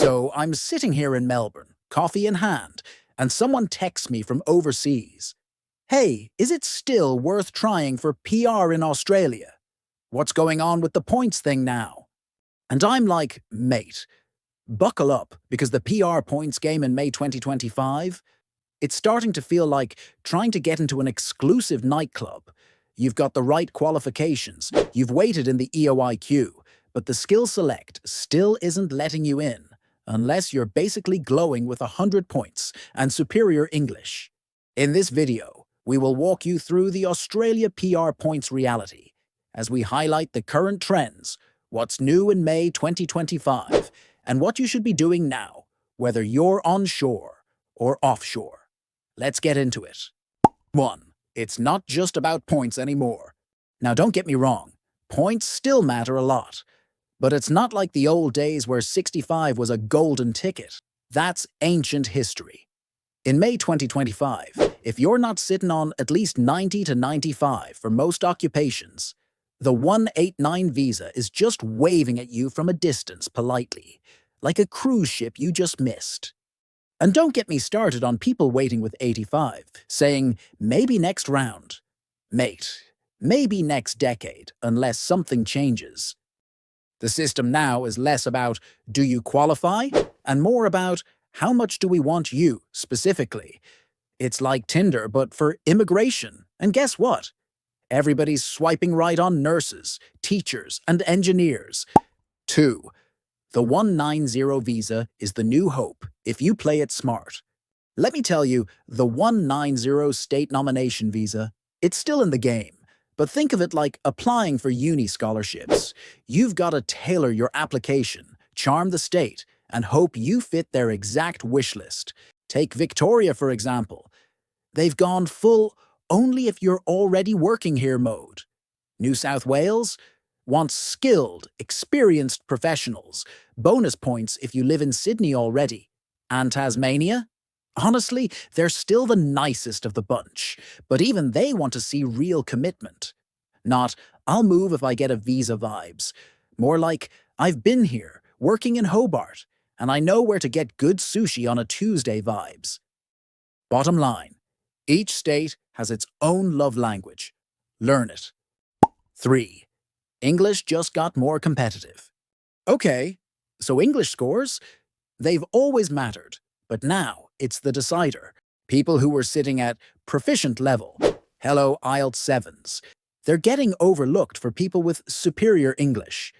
So I'm sitting here in Melbourne, coffee in hand, and someone texts me from overseas. Hey, is it still worth trying for PR in Australia? What's going on with the points thing now? And I'm like, mate, buckle up, because the PR points game in May 2025, it's starting to feel like trying to get into an exclusive nightclub. You've got the right qualifications, you've waited in the EOI queue, but the skill select still isn't letting you in, unless you're basically glowing with 100 points and superior English. In this video, we will walk you through the Australia PR points reality, as we highlight the current trends, what's new in May 2025, and what you should be doing now, whether you're onshore or offshore. Let's get into it. 1. It's not just about points anymore. Now don't get me wrong, points still matter a lot. But it's not like the old days where 65 was a golden ticket. That's ancient history. In May 2025, if you're not sitting on at least 90 to 95 for most occupations, the 189 visa is just waving at you from a distance politely, like a cruise ship you just missed. And don't get me started on people waiting with 85, saying, maybe next round. Mate, maybe next decade, unless something changes. The system now is less about, do you qualify? And more about, how much do we want you, specifically? It's like Tinder, but for immigration. And guess what? Everybody's swiping right on nurses, teachers, and engineers. 2. The 190 visa is the new hope if you play it smart. Let me tell you, the 190 state nomination visa, it's still in the game. But think of it like applying for uni scholarships. You've got to tailor your application, charm the state, and hope you fit their exact wish list. Take Victoria, for example. They've gone full only if you're already working here mode. New South Wales wants skilled, experienced professionals. Bonus points if you live in Sydney already. And Tasmania? Honestly, they're still the nicest of the bunch, but even they want to see real commitment. Not, I'll move if I get a visa vibes. More like, I've been here, working in Hobart, and I know where to get good sushi on a Tuesday vibes. Bottom line, each state has its own love language. Learn it. 3. English just got more competitive. Okay, so English scores? They've always mattered, but now it's the decider. People who were sitting at proficient level, hello IELTS 7s, they're getting overlooked for people with superior English.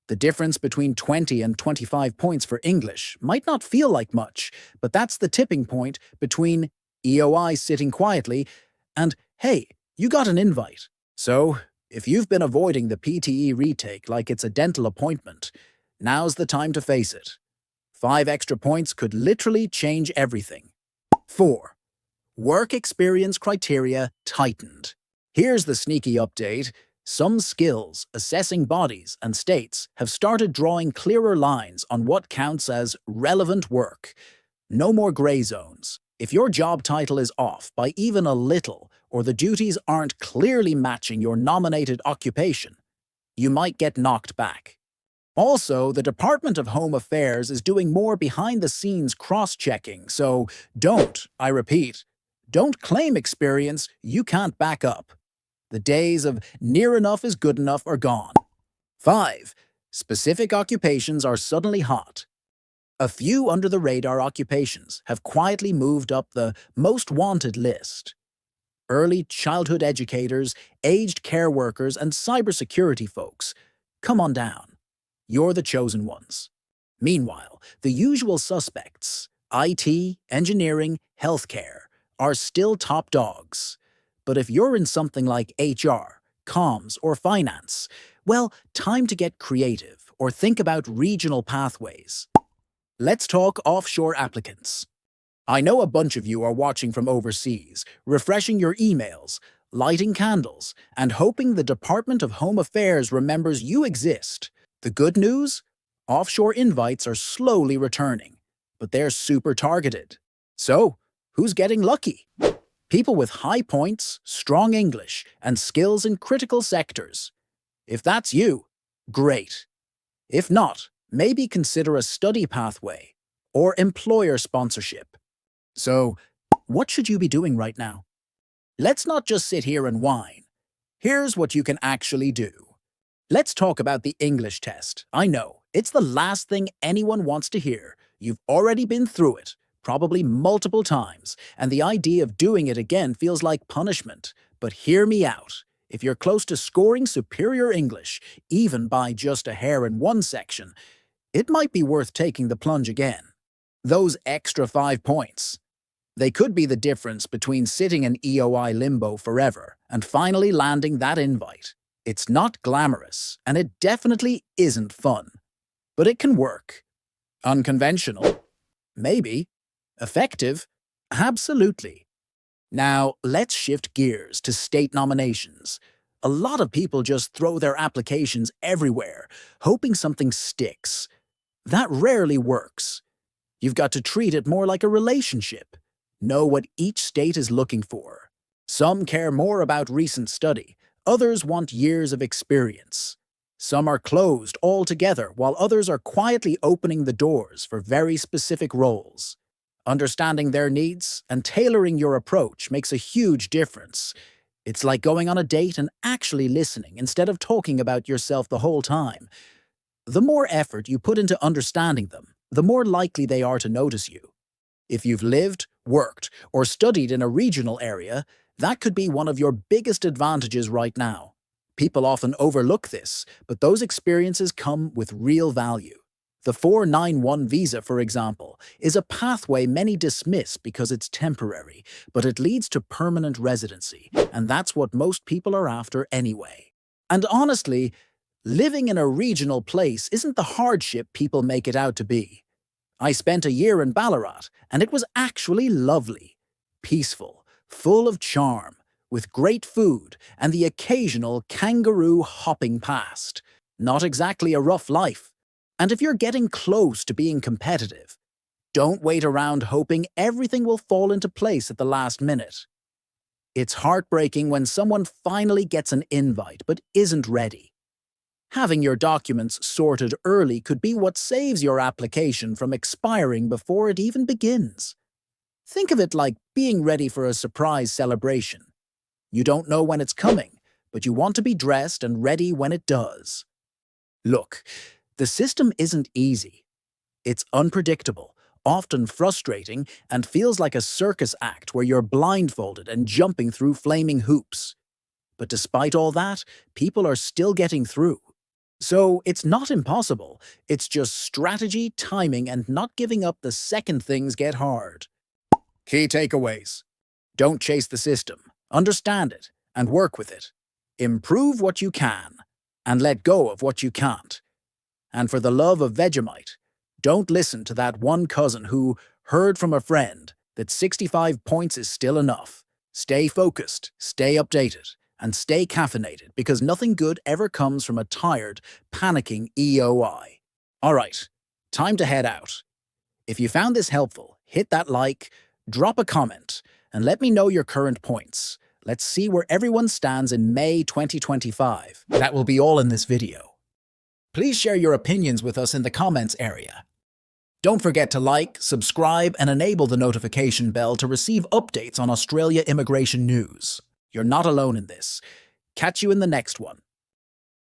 The difference between 20 and 25 points for English might not feel like much, but that's the tipping point between EOI sitting quietly and, hey, you got an invite. So, if you've been avoiding the PTE retake like it's a dental appointment, now's the time to face it. 5 extra points could literally change everything. 4. Work experience criteria tightened. Here's the sneaky update. Some skills, assessing bodies and states have started drawing clearer lines on what counts as relevant work. No more gray zones. If your job title is off by even a little, or the duties aren't clearly matching your nominated occupation, you might get knocked back. Also, the Department of Home Affairs is doing more behind-the-scenes cross-checking, so I repeat, don't claim experience you can't back up. The days of near enough is good enough are gone. 5. Specific occupations are suddenly hot. A few under-the-radar occupations have quietly moved up the most wanted list. Early childhood educators, aged care workers, and cybersecurity folks. Come on down. You're the chosen ones. Meanwhile, the usual suspects, IT, engineering, healthcare, are still top dogs. But if you're in something like HR, comms, or finance, well, time to get creative or think about regional pathways. Let's talk offshore applicants. I know a bunch of you are watching from overseas, refreshing your emails, lighting candles, and hoping the Department of Home Affairs remembers you exist. The good news? Offshore invites are slowly returning, but they're super targeted. So, who's getting lucky? People with high points, strong English, and skills in critical sectors. If that's you, great. If not, maybe consider a study pathway or employer sponsorship. So, what should you be doing right now? Let's not just sit here and whine. Here's what you can actually do. Let's talk about the English test. I know, it's the last thing anyone wants to hear. You've already been through it, probably multiple times, and the idea of doing it again feels like punishment. But hear me out. If you're close to scoring superior English, even by just a hair in one section, it might be worth taking the plunge again. Those extra 5 points. They could be the difference between sitting in EOI limbo forever and finally landing that invite. It's not glamorous, and it definitely isn't fun. But it can work. Unconventional? Maybe. Effective? Absolutely. Now, let's shift gears to state nominations. A lot of people just throw their applications everywhere, hoping something sticks. That rarely works. You've got to treat it more like a relationship. Know what each state is looking for. Some care more about recent study. Others want years of experience. Some are closed altogether, while others are quietly opening the doors for very specific roles. Understanding their needs and tailoring your approach makes a huge difference. It's like going on a date and actually listening instead of talking about yourself the whole time. The more effort you put into understanding them, the more likely they are to notice you. If you've lived, worked, or studied in a regional area, that could be one of your biggest advantages right now. People often overlook this, but those experiences come with real value. The 491 visa, for example, is a pathway many dismiss because it's temporary, but it leads to permanent residency, and that's what most people are after anyway. And honestly, living in a regional place isn't the hardship people make it out to be. I spent a year in Ballarat, and it was actually lovely, peaceful, full of charm, with great food and the occasional kangaroo hopping past. Not exactly a rough life. And if you're getting close to being competitive, don't wait around hoping everything will fall into place at the last minute. It's heartbreaking when someone finally gets an invite but isn't ready. Having your documents sorted early could be what saves your application from expiring before it even begins. Think of it like being ready for a surprise celebration. You don't know when it's coming, but you want to be dressed and ready when it does. Look, the system isn't easy. It's unpredictable, often frustrating, and feels like a circus act where you're blindfolded and jumping through flaming hoops. But despite all that, people are still getting through. So it's not impossible, it's just strategy, timing, and not giving up the second things get hard. Key takeaways. Don't chase the system. Understand it and work with it. Improve what you can and let go of what you can't. And for the love of Vegemite, don't listen to that one cousin who heard from a friend that 65 points is still enough. Stay focused, stay updated, and stay caffeinated because nothing good ever comes from a tired, panicking EOI. All right, time to head out. If you found this helpful, hit that like, drop a comment, and let me know your current points. Let's see where everyone stands in May 2025. That will be all in this video. Please share your opinions with us in the comments area. Don't forget to like, subscribe, and enable the notification bell to receive updates on Australia immigration news. You're not alone in this. Catch you in the next one.